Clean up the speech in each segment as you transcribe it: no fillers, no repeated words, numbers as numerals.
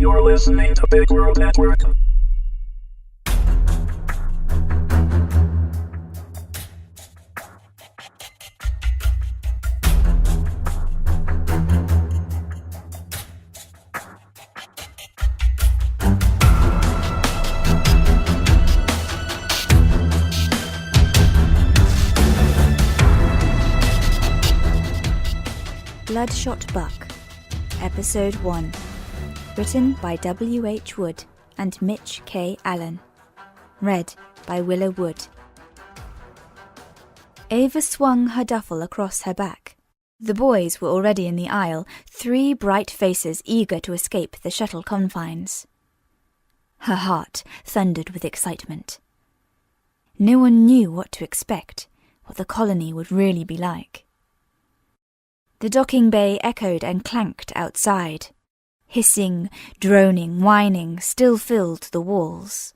You're listening to Big World Network. Bloodshot Buck, Episode 1, written by W.H. Wood and Mitch K. Allen, read by Willow Wood. Ava swung her duffel across her back. The boys were already in the aisle, 3 bright faces eager to escape the shuttle confines. Her heart thundered with excitement. No one knew what to expect, what the colony would really be like. The docking bay echoed and clanked outside. Hissing, droning, whining still filled the walls.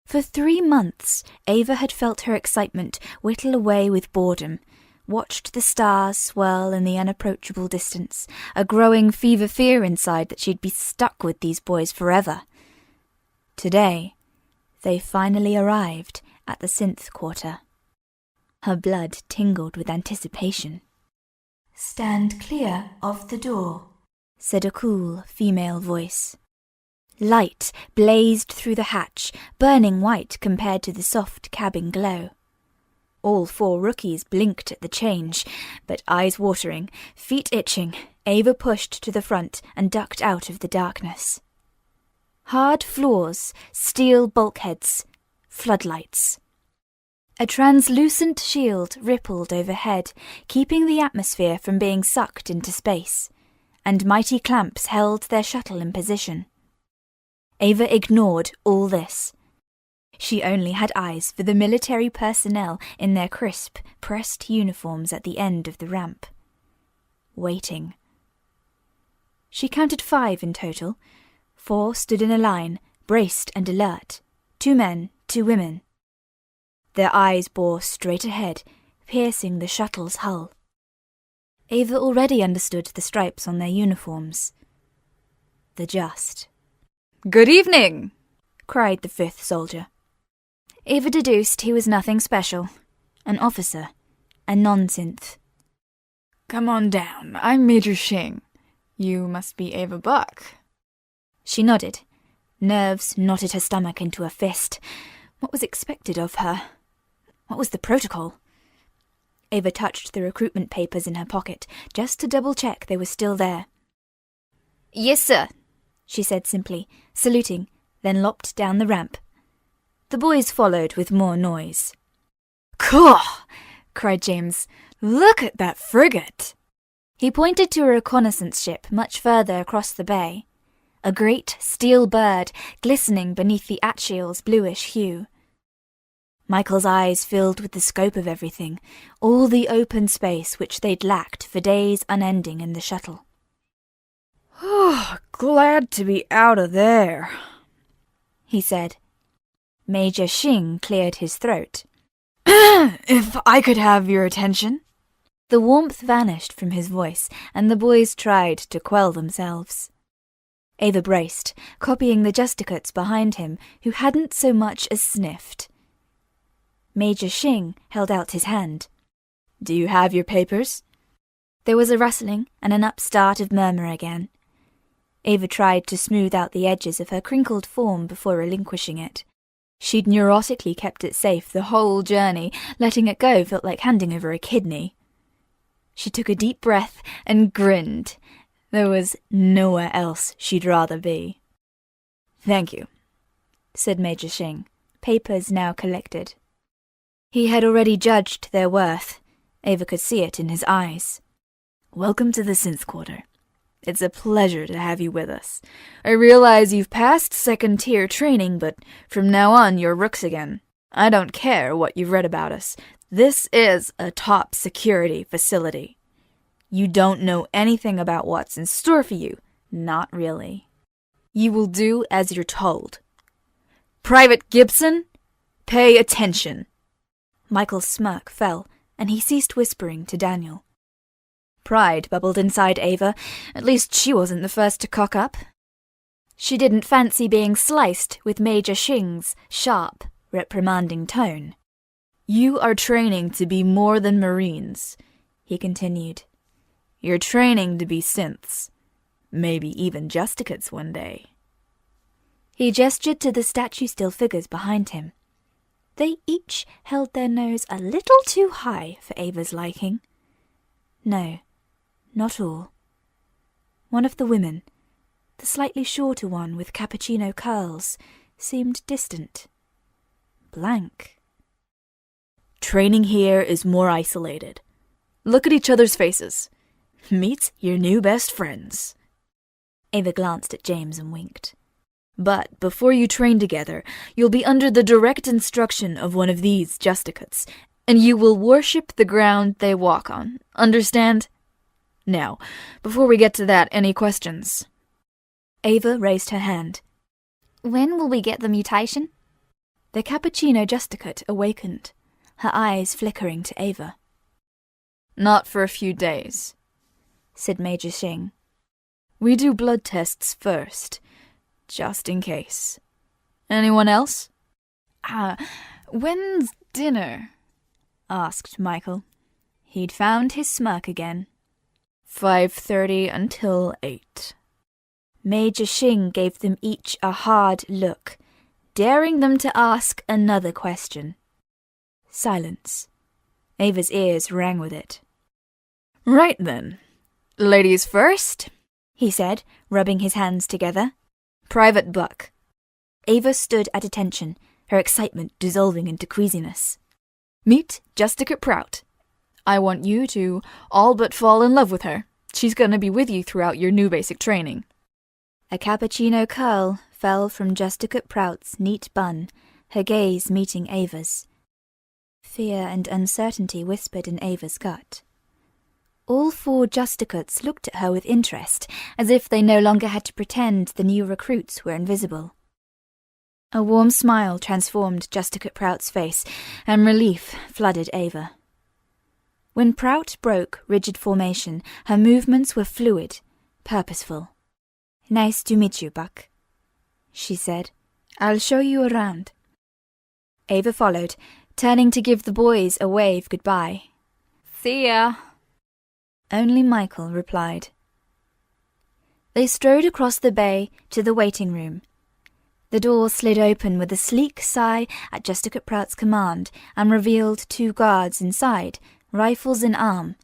For 3 months, Ava had felt her excitement whittle away with boredom, watched the stars swirl in the unapproachable distance, a growing fever inside that she'd be stuck with these boys forever. Today, they finally arrived at the synth quarter. Her blood tingled with anticipation. "Stand clear of the door," said a cool female voice. Light blazed through the hatch, burning white compared to the soft cabin glow. All 4 rookies blinked at the change, but eyes watering, feet itching, Ava pushed to the front and ducked out of the darkness. Hard floors, steel bulkheads, floodlights. A translucent shield rippled overhead, keeping the atmosphere from being sucked into space, and mighty clamps held their shuttle in position. Ava ignored all this. She only had eyes for the military personnel in their crisp, pressed uniforms at the end of the ramp. Waiting. She counted 5 in total. 4 stood in a line, braced and alert. 2 men, 2 women. Their eyes bore straight ahead, piercing the shuttle's hull. Ava already understood the stripes on their uniforms. The just. "Good evening!" cried the 5th soldier. Ava deduced he was nothing special. An officer. A non-synth. "Come on down. I'm Major Shing. You must be Eva Buck." She nodded. Nerves knotted her stomach into a fist. What was expected of her? What was the protocol? Ava touched the recruitment papers in her pocket, just to double-check they were still there. "Yes, sir," she said simply, saluting, then lopped down the ramp. The boys followed with more noise. "Cool!" cried James. "Look at that frigate!" He pointed to a reconnaissance ship much further across the bay. A great steel bird, glistening beneath the Atshield's bluish hue. Michael's eyes filled with the scope of everything, all the open space which they'd lacked for days unending in the shuttle. "Oh, glad to be out of there," he said. Major Shing cleared his throat. "If I could have your attention." The warmth vanished from his voice, and the boys tried to quell themselves. Ava braced, copying the Justicates behind him, who hadn't so much as sniffed. Major Shing held out his hand. "Do you have your papers?" There was a rustling and an upstart of murmur again. Ava tried to smooth out the edges of her crinkled form before relinquishing it. She'd neurotically kept it safe the whole journey. Letting it go felt like handing over a kidney. She took a deep breath and grinned. There was nowhere else she'd rather be. "Thank you," said Major Shing, papers now collected. He had already judged their worth. Ava could see it in his eyes. "Welcome to the synth quarter. It's a pleasure to have you with us. I realize you've passed 2nd-tier training, but from now on you're rooks again. I don't care what you've read about us. This is a top security facility. You don't know anything about what's in store for you. Not really. You will do as you're told. Private Gibson, pay attention." Michael's smirk fell, and he ceased whispering to Daniel. Pride bubbled inside Ava. At least she wasn't the first to cock up. She didn't fancy being sliced with Major Xing's sharp, reprimanding tone. You are training to be more than Marines, he continued. You're training to be synths. Maybe even justicates one day. He gestured to the statue-still figures behind him. They each held their nose a little too high for Ava's liking. No, not all. One of the women, the slightly shorter one with cappuccino curls, seemed distant. Blank. Training here is more isolated. Look at each other's faces. Meet your new best friends. Ava glanced at James and winked. But before you train together, you'll be under the direct instruction of one of these justicates, and you will worship the ground they walk on. Understand? Now, before we get to that, any questions? Ava raised her hand. When will we get the mutation? The cappuccino justicate awakened, her eyes flickering to Ava. Not for a few days, said Major Xing. We do blood tests first, just in case. Anyone else? When's dinner? Asked Michael. He'd found his smirk again. 5:30 until 8. Major Xing gave them each a hard look, daring them to ask another question. Silence. Ava's ears rang with it. Right then. Ladies first, he said, rubbing his hands together. Private Buck. Ava stood at attention, her excitement dissolving into queasiness. Meet Justicate Prout. I want you to all but fall in love with her. She's gonna be with you throughout your new basic training. A cappuccino curl fell from Justicate Prout's neat bun, her gaze meeting Ava's. Fear and uncertainty whispered in Ava's gut. All 4 justicates looked at her with interest, as if they no longer had to pretend the new recruits were invisible. A warm smile transformed Justicate Prout's face, and relief flooded Ava. When Prout broke rigid formation, her movements were fluid, purposeful. Nice to meet you, Buck, she said. I'll show you around. Ava followed, turning to give the boys a wave goodbye. See ya. Only Michael replied. They strode across the bay to the waiting room. The door slid open with a sleek sigh at Justicate Prout's command and revealed 2 guards inside, rifles in arm,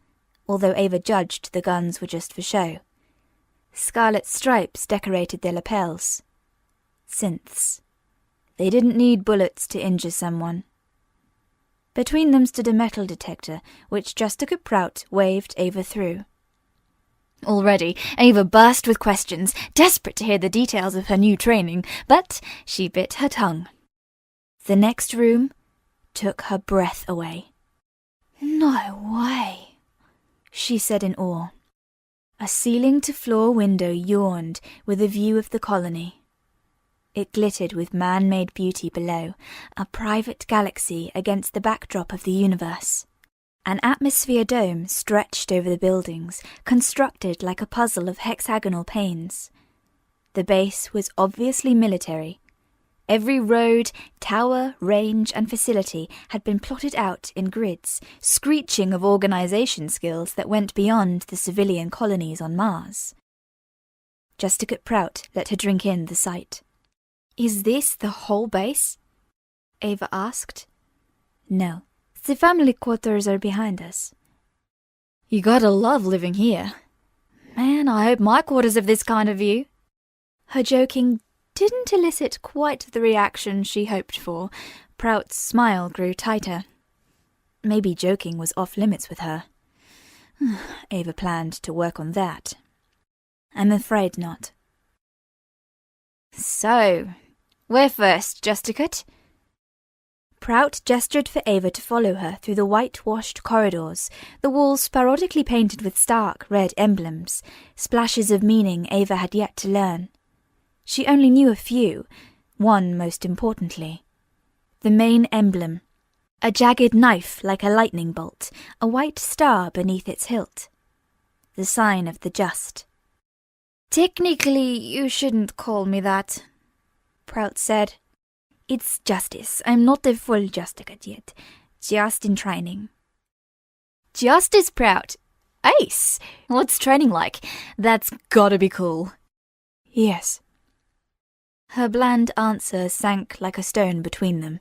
although Ava judged the guns were just for show. Scarlet stripes decorated their lapels. Synths. They didn't need bullets to injure someone. Between them stood a metal detector, which Justicate Prout waved Ava through. Already, Ava burst with questions, desperate to hear the details of her new training, but she bit her tongue. The next room took her breath away. No way, she said in awe. A ceiling-to-floor window yawned with a view of the colony. It glittered with man-made beauty below, a private galaxy against the backdrop of the universe. An atmosphere dome stretched over the buildings, constructed like a puzzle of hexagonal panes. The base was obviously military. Every road, tower, range, and facility had been plotted out in grids, screeching of organization skills that went beyond the civilian colonies on Mars. Justicate Prout let her drink in the sight. Is this the whole base? Ava asked. No, the family quarters are behind us. You gotta love living here. Man, I hope my quarters have this kind of view. Her joking didn't elicit quite the reaction she hoped for. Prout's smile grew tighter. Maybe joking was off limits with her. Ava planned to work on that. I'm afraid not. So, where first, Justicate? Prout gestured for Ava to follow her through the whitewashed corridors, the walls sporadically painted with stark red emblems, splashes of meaning Ava had yet to learn. She only knew a few, one most importantly. The main emblem, a jagged knife like a lightning bolt, a white star beneath its hilt. The sign of the just. Technically, you shouldn't call me that, Prout said. It's Justice. I'm not a full Justicate yet. Just in training. Justice Prout? Ace! What's training like? That's gotta be cool. Yes. Her bland answer sank like a stone between them.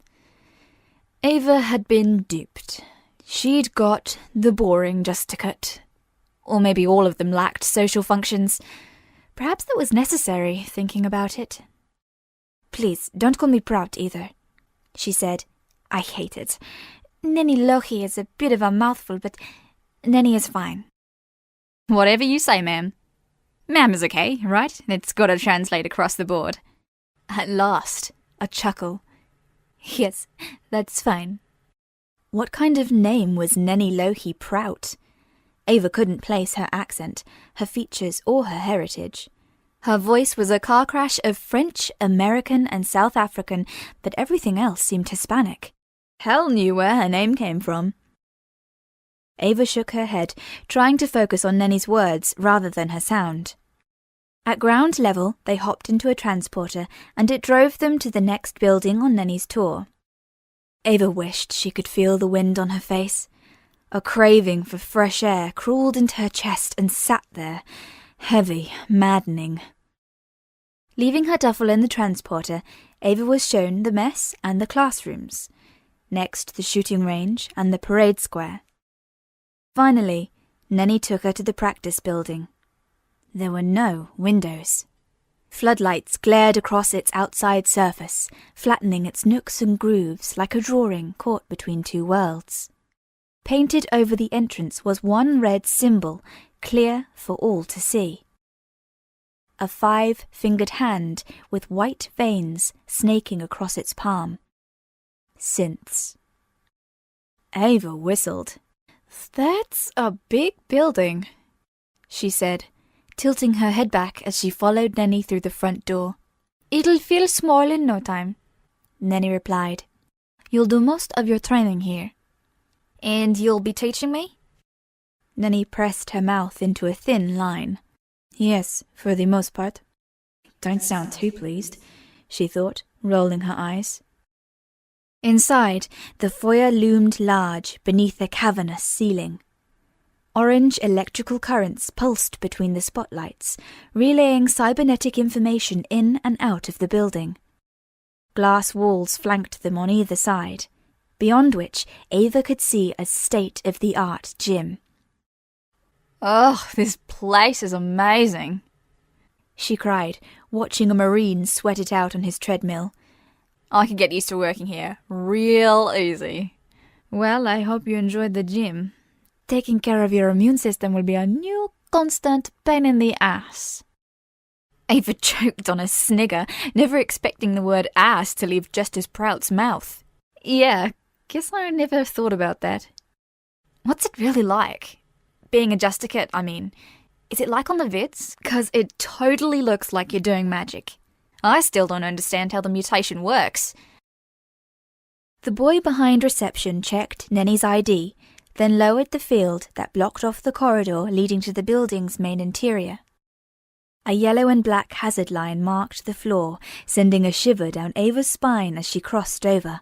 Ava had been duped. She'd got the boring Justicate. Or maybe all of them lacked social functions. Perhaps that was necessary, thinking about it. Please, don't call me Prout either, she said. I hate it. NENI-LOHI is a bit of a mouthful, but Neni is fine. Whatever you say, ma'am. Ma'am is okay, right? It's got to translate across the board. At last, a chuckle. Yes, that's fine. What kind of name was NENI-LOHI Prout? Ava couldn't place her accent, her features, or her heritage. Her voice was a car crash of French, American, and South African, but everything else seemed Hispanic. Hell knew where her name came from. Ava shook her head, trying to focus on Neni's words rather than her sound. At ground level, they hopped into a transporter, and it drove them to the next building on Neni's tour. Ava wished she could feel the wind on her face. A craving for fresh air crawled into her chest and sat there, heavy, maddening. Leaving her duffel in the transporter, Ava was shown the mess and the classrooms. Next, the shooting range and the parade square. Finally, Neni took her to the practice building. There were no windows. Floodlights glared across its outside surface, flattening its nooks and grooves like a drawing caught between two worlds. Painted over the entrance was one red symbol, clear for all to see. A 5-fingered hand with white veins snaking across its palm. Synths. Ava whistled. That's a big building, she said, tilting her head back as she followed Neni through the front door. It'll feel small in no time, Neni replied. You'll do most of your training here. And you'll be teaching me? Neni pressed her mouth into a thin line. Yes, for the most part. Don't sound too pleased, she thought, rolling her eyes. Inside, the foyer loomed large beneath a cavernous ceiling. Orange electrical currents pulsed between the spotlights, relaying cybernetic information in and out of the building. Glass walls flanked them on either side, beyond which Ava could see a state-of-the-art gym. Oh, this place is amazing, she cried, watching a Marine sweat it out on his treadmill. I could get used to working here real easy. Well, I hope you enjoyed the gym. Taking care of your immune system will be a new constant pain in the ass. Ava choked on a snigger, never expecting the word ass to leave Justice Prout's mouth. Yeah, guess I never thought about that. What's it really like? Being a Justicate, I mean. Is it like on the vids? 'Cause it totally looks like you're doing magic. I still don't understand how the mutation works. The boy behind reception checked Neni's ID, then lowered the field that blocked off the corridor leading to the building's main interior. A yellow and black hazard line marked the floor, sending a shiver down Ava's spine as she crossed over,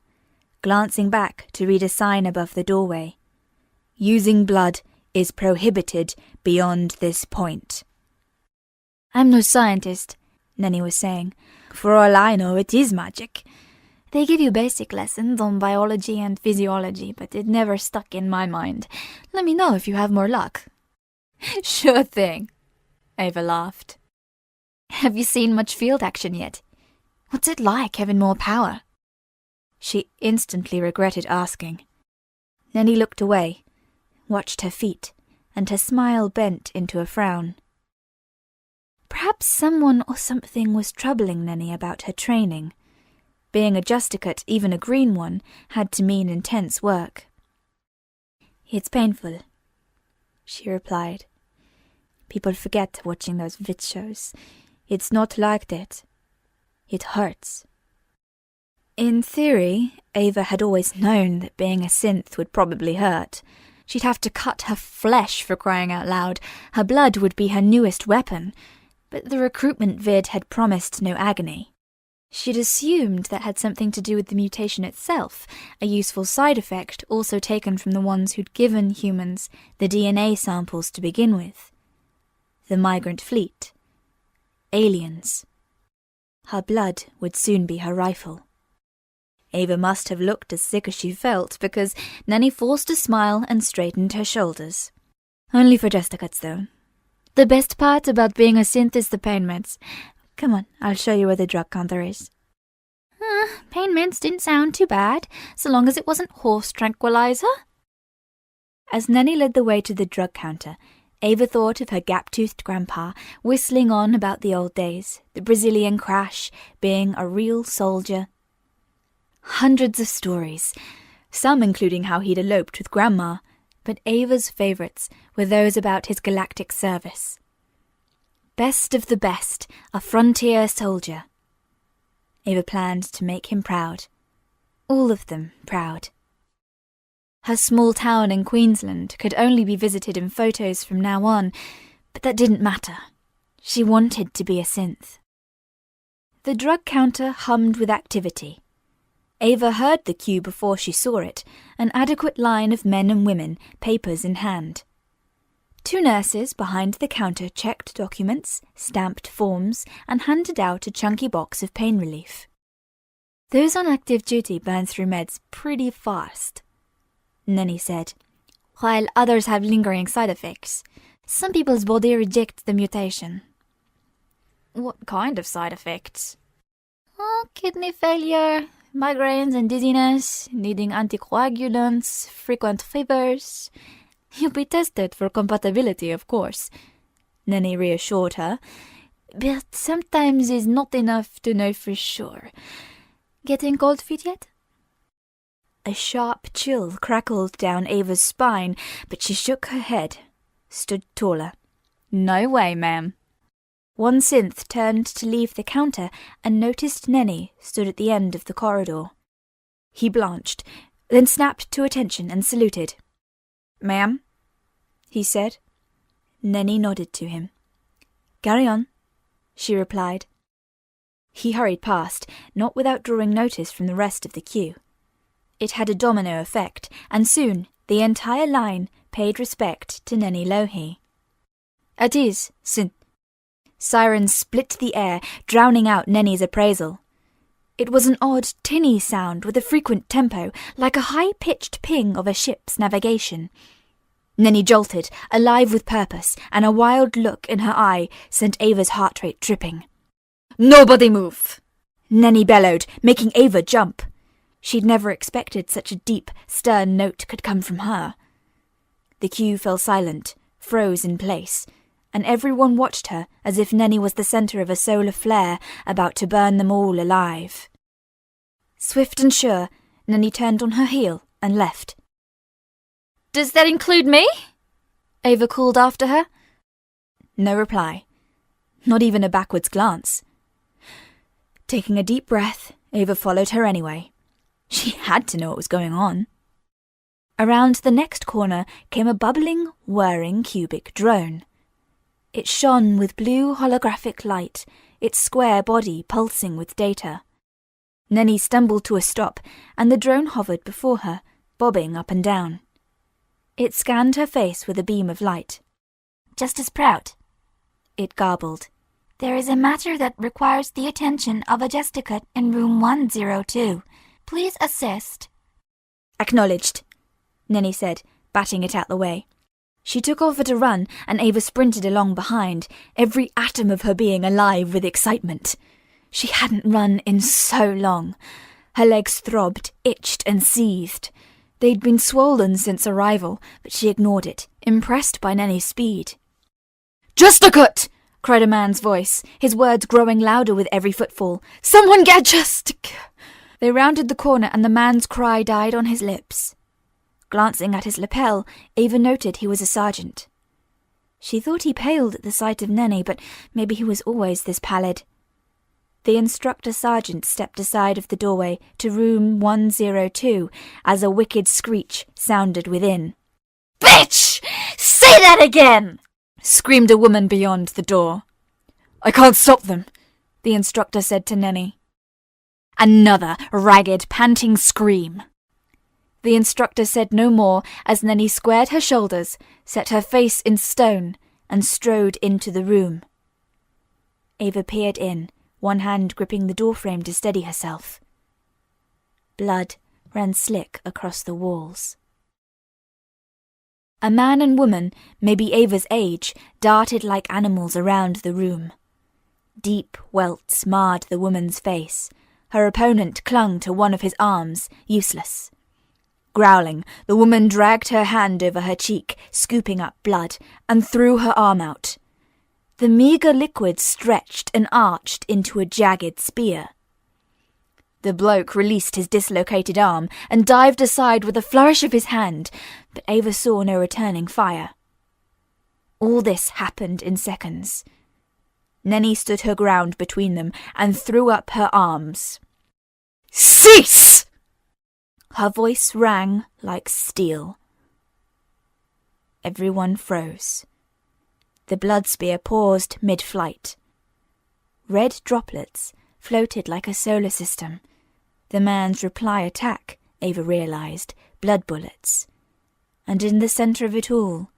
glancing back to read a sign above the doorway. Using blood is prohibited beyond this point. I'm no scientist, Neni was saying. For all I know, it is magic. They give you basic lessons on biology and physiology, but it never stuck in my mind. Let me know if you have more luck. Sure thing, Ava laughed. Have you seen much field action yet? What's it like having more power? She instantly regretted asking. Neni looked away, watched her feet, and her smile bent into a frown. Perhaps someone or something was troubling Neni about her training. Being a Justicate, even a green one, had to mean intense work. It's painful, she replied. People forget watching those vid shows. It's not like that. It hurts. In theory, Ava had always known that being a synth would probably hurt. She'd have to cut her flesh, for crying out loud. Her blood would be her newest weapon. But the recruitment vid had promised no agony. She'd assumed that had something to do with the mutation itself, a useful side effect also taken from the ones who'd given humans the DNA samples to begin with. The migrant fleet. Aliens. Her blood would soon be her rifle. Ava must have looked as sick as she felt, because Nenni forced a smile and straightened her shoulders. Only for justicuts, though. The best part about being a synth is the pain meds. Come on, I'll show you where the drug counter is. Pain meds didn't sound too bad, so long as it wasn't horse tranquilizer. As Nenni led the way to the drug counter, Ava thought of her gap-toothed grandpa whistling on about the old days, the Brazilian crash, being a real soldier. Hundreds of stories, some including how he'd eloped with Grandma, but Ava's favourites were those about his galactic service. Best of the best, a frontier soldier. Ava planned to make him proud. All of them proud. Her small town in Queensland could only be visited in photos from now on, but that didn't matter. She wanted to be a synth. The drug counter hummed with activity. Ava heard the queue before she saw it, an adequate line of men and women, papers in hand. 2 nurses behind the counter checked documents, stamped forms, and handed out a chunky box of pain relief. Those on active duty burn through meds pretty fast, Nenni said, while others have lingering side effects. Some people's body rejects the mutation. What kind of side effects? Kidney failure, migraines and dizziness, needing anticoagulants, frequent fevers. You'll be tested for compatibility, of course, Nenni reassured her, but sometimes it's not enough to know for sure. Getting cold feet yet? A sharp chill crackled down Ava's spine, but she shook her head, stood taller. No way, ma'am. One synth turned to leave the counter and noticed Nenni stood at the end of the corridor. He blanched, then snapped to attention and saluted. Ma'am, he said. Nenni nodded to him. Carry on, she replied. He hurried past, not without drawing notice from the rest of the queue. It had a domino effect, and soon the entire line paid respect to NENI-LOHI. At ease, synth. Sirens split the air, drowning out Nenni's appraisal. It was an odd, tinny sound with a frequent tempo, like a high-pitched ping of a ship's navigation. Nenni jolted, alive with purpose, and a wild look in her eye sent Ava's heart rate tripping. Nobody move! Nenni bellowed, making Ava jump. She'd never expected such a deep, stern note could come from her. The queue fell silent, froze in place, and everyone watched her as if Nenni was the centre of a solar flare about to burn them all alive. Swift and sure, Nenni turned on her heel and left. Does that include me? Ava called after her. No reply. Not even a backwards glance. Taking a deep breath, Ava followed her anyway. She had to know what was going on. Around the next corner came a bubbling, whirring cubic drone. It shone with blue holographic light, its square body pulsing with data. Nenni stumbled to a stop, and the drone hovered before her, bobbing up and down. It scanned her face with a beam of light. Justice Prout, it garbled. There is a matter that requires the attention of a justicut in room 102. Please assist. Acknowledged, Nenni said, batting it out the way. She took off at a run, and Ava sprinted along behind, every atom of her being alive with excitement. She hadn't run in so long. Her legs throbbed, itched, and seethed. They'd been swollen since arrival, but she ignored it, impressed by Nenni's speed. Justicut! Cried a man's voice, his words growing louder with every footfall. Someone get Justic! They rounded the corner, and the man's cry died on his lips. Glancing at his lapel, Ava noted he was a sergeant. She thought he paled at the sight of Nenni, but maybe he was always this pallid. The instructor sergeant stepped aside of the doorway to room 102 as a wicked screech sounded within. Bitch! Say that again! Screamed a woman beyond the door. I can't stop them, the instructor said to Neni. Another ragged, panting scream. The instructor said no more as Neni squared her shoulders, set her face in stone, and strode into the room. Ava peered in, one hand gripping the doorframe to steady herself. Blood ran slick across the walls. A man and woman, maybe Ava's age, darted like animals around the room. Deep welts marred the woman's face. Her opponent clung to one of his arms, useless. Growling, the woman dragged her hand over her cheek, scooping up blood, and threw her arm out. The meagre liquid stretched and arched into a jagged spear. The bloke released his dislocated arm and dived aside with a flourish of his hand, but Ava saw no returning fire. All this happened in seconds. Neni stood her ground between them and threw up her arms. "Cease!" Her voice rang like steel. Everyone froze. The blood spear paused mid-flight. Red droplets floated like a solar system. The man's reply attack, Ava realized, blood bullets. And in the center of it all,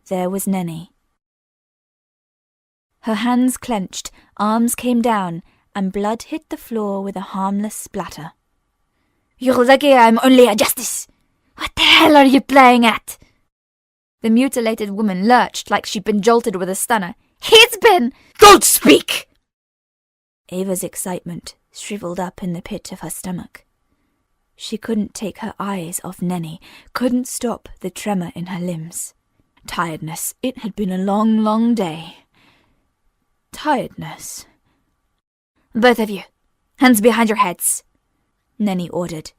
there was Neni. Her hands clenched, arms came down, and blood hit the floor with a harmless splatter. "You're lucky I'm only a justice! What the hell are you playing at?" The mutilated woman lurched like she'd been jolted with a stunner. "He's been—" "Don't speak!" Ava's excitement shriveled up in the pit of her stomach. She couldn't take her eyes off Neni, couldn't stop the tremor in her limbs. Tiredness. It had been a long, long day. Tiredness. "Both of you, hands behind your heads," Neni ordered.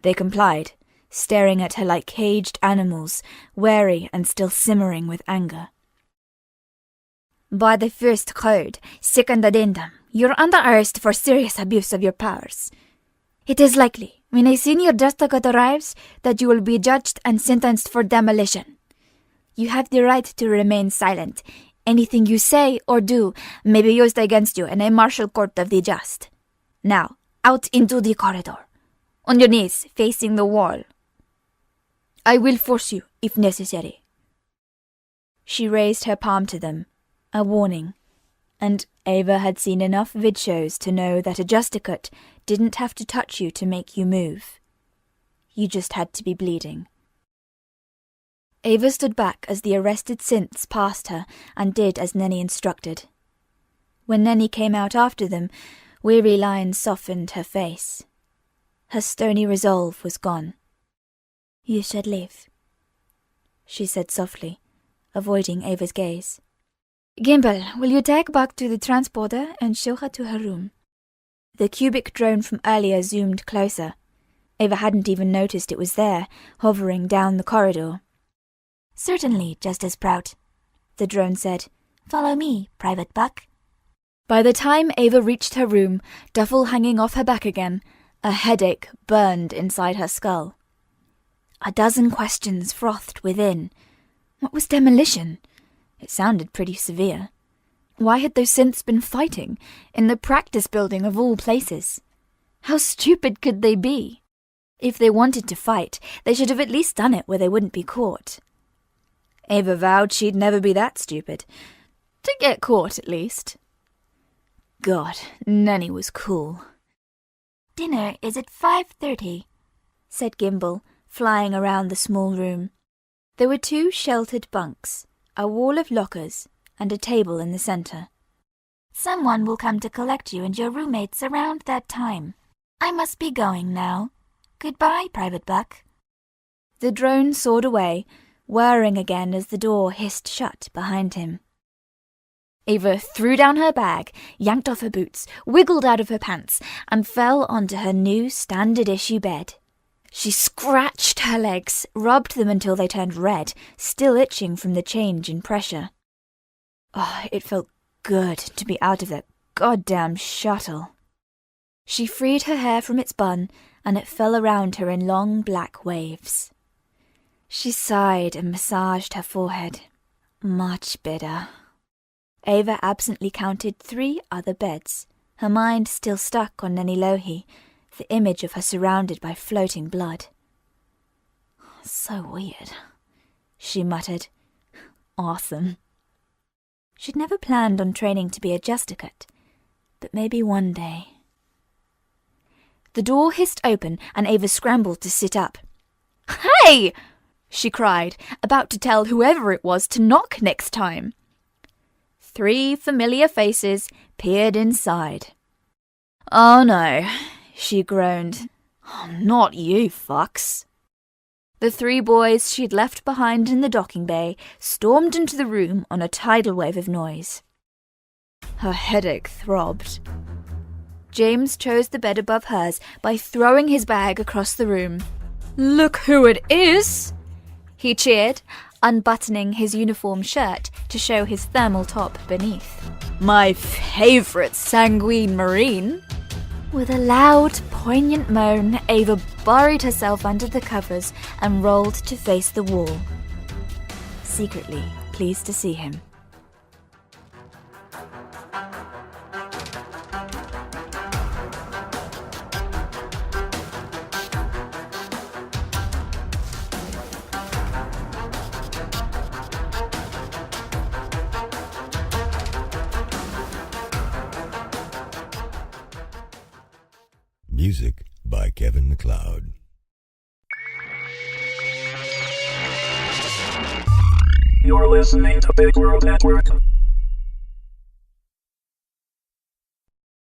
They complied, staring at her like caged animals, wary and still simmering with anger. "By the first code, second addendum, you're under arrest for serious abuse of your powers. It is likely, when a senior justice arrives, that you will be judged and sentenced for demolition. You have the right to remain silent. Anything you say or do may be used against you in a martial court of the just. Now, out into the corridor. On your knees, facing the wall. I will force you, if necessary." She raised her palm to them, a warning, and Ava had seen enough vid shows to know that a justicate didn't have to touch you to make you move. You just had to be bleeding. Ava stood back as the arrested synths passed her and did as Neni instructed. When Neni came out after them, weary lines softened her face. Her stony resolve was gone. "You should leave," she said softly, avoiding Ava's gaze. "Gimbal, will you take Buck to the transporter and show her to her room?" The cubic drone from earlier zoomed closer. Ava hadn't even noticed it was there, hovering down the corridor. "Certainly, Justice Prout," the drone said. "Follow me, Private Buck." By the time Ava reached her room, duffel hanging off her back again, a headache burned inside her skull. A dozen questions frothed within. What was demolition? It sounded pretty severe. Why had those synths been fighting, in the practice building of all places? How stupid could they be? If they wanted to fight, they should have at least done it where they wouldn't be caught. Ava vowed she'd never be that stupid. To get caught, at least. God, Neni was cool. "Dinner is at 5:30, said Gimbal, flying around the small room. There were 2 sheltered bunks, a wall of lockers, and a table in the center. "Someone will come to collect you and your roommates around that time. I must be going now. Goodbye, Private Buck." The drone soared away, whirring again as the door hissed shut behind him. Ava threw down her bag, yanked off her boots, wiggled out of her pants, and fell onto her new standard-issue bed. She scratched her legs, rubbed them until they turned red, still itching from the change in pressure. Oh, it felt good to be out of that goddamn shuttle. She freed her hair from its bun, and it fell around her in long black waves. She sighed and massaged her forehead. Much better. Ava absently counted 3 other beds, her mind still stuck on NENI-LOHI, the image of her surrounded by floating blood. So weird, she muttered. Awesome. She'd never planned on training to be a justicate, but maybe one day. The door hissed open and Ava scrambled to sit up. "Hey!" she cried, about to tell whoever it was to knock next time. 3 familiar faces peered inside. "Oh no," she groaned. "Oh, not you fucks." The 3 boys she'd left behind in the docking bay stormed into the room on a tidal wave of noise. Her headache throbbed. James chose the bed above hers by throwing his bag across the room. "Look who it is!" he cheered, unbuttoning his uniform shirt to show his thermal top beneath. "My favourite sanguine marine." With a loud, poignant moan, Ava buried herself under the covers and rolled to face the wall, secretly pleased to see him. Music by Kevin MacLeod. You're listening to Big World Network.